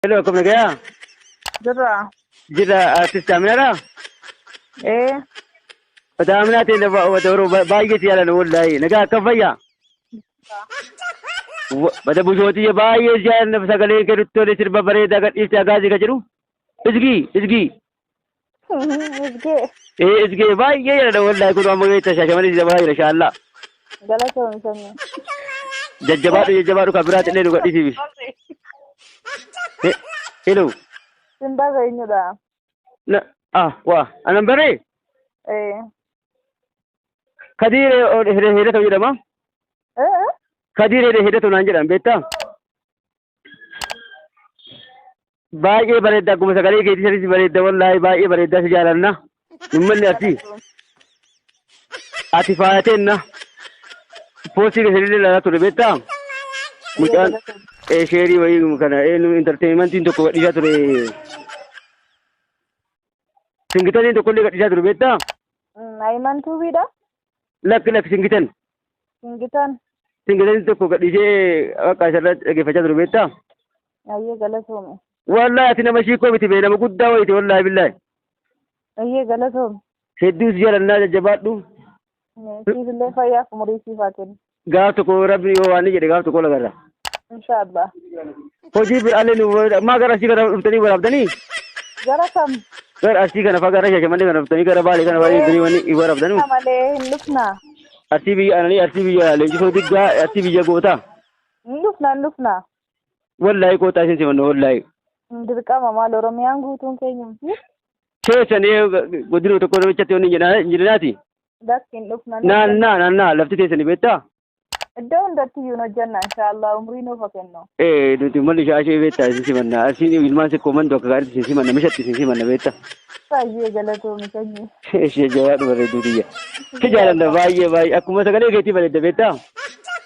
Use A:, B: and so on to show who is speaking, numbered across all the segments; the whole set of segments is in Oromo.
A: Hello, come again?
B: Jirra.
A: Jira تستعملها؟
B: إيه.
A: فتعملات اللي بدوروا بايجي على والله نجا كفيا. بده بوجودي بايجي جان نفس قليل كرتولي سرب بريدة قد إستعجازي كجرو. إزقي.
B: إزقي.
A: إيه إزقي بايجي على والله كل ما قلت شاشماني زباين إن شاء الله.
B: Galatoo misanii.
A: Jajjabaadhu kabiraat illee nu gadhiisiif. Hello.
B: Simba eenyudha?
A: Waa anan baree
B: Eh.
A: Kadir hidhatu jedhama. Kadir hidhatu naan jedhan beektaa? Baay'ee bareedda akkuma sagalee keetii sirriitti bareedda wallaahi baay'ee bareedda si jaalanna. Nummalli ati faayateenna. Poostii keessatti ilaalaa ture beektaa? Mucaan sheerii wayii kana intarteementiin tokko gadhiisaa ture. Singitaniin tokko illee gadhiisaa ture beektaa?
B: Naayiman tuubiidha?
A: Lakki singitan. Singitaniin tokko gadhiisee akka asirratti dhaggeeffachaa ture beektaa?
B: Ayyee galatoome.
A: Wallaahi ati nama shiikoo miti bee nama guddaa wayite wallaahi billaahi.
B: Ayyee galatoome.
A: Hedduus jaalannaa jajjabaadhu.
B: Siifillee fayyaaf umurii siifaa kennu.
A: Gaaf tokko rabbi yoo waan jedhe gaaf tokko lagarra.
B: Inshaallah.
A: Hojii biraallee maa gara asii kana dhuftanii waraabdanii?
B: Gara kam?
A: Gara asii kana faa gara Shaashamannee kana dhuftanii gara Baalee kana baay'ee dhuftanii wanni waraabdanii?
B: Malee hin dhufnaa.
A: Asii biyya leenjisoo diggaa asii biyya gootaa?
B: Hin dhufnaa.
A: Wallaahi kootaa isin simannu wallaahi.
B: Dirqama maal Oromiyaan guutuun keenyumti?
A: Keessanii godinuu tokko namichatti wanni jedhanaati?
B: Dakki hin dhufna.
A: Naannaa lafti teessanii beektaa?
B: Iddoo hundatti iyyuu hojjanna inshaallah umrii nuuf kennu.
A: Nuti malli shaashee beektaa isin simanna. Asiin ilmaan sikkoo mandu akka gaariitti isin simanna. Mishatti isin simanna beektaa?
B: Baay'ee galatoomi sanyii.
A: Ishee jabaadhu bareedduu biyya. Si jaalanna baay'ee akkuma sagalee keetii bareedda beektaa?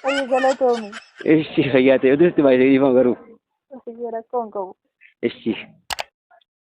B: Baay'ee galatoomi.
A: Ishee fayyaa ta'e oduutti baay'ee dhiifama garuu.
B: Ishee rakkoon qabu.
A: Ishee.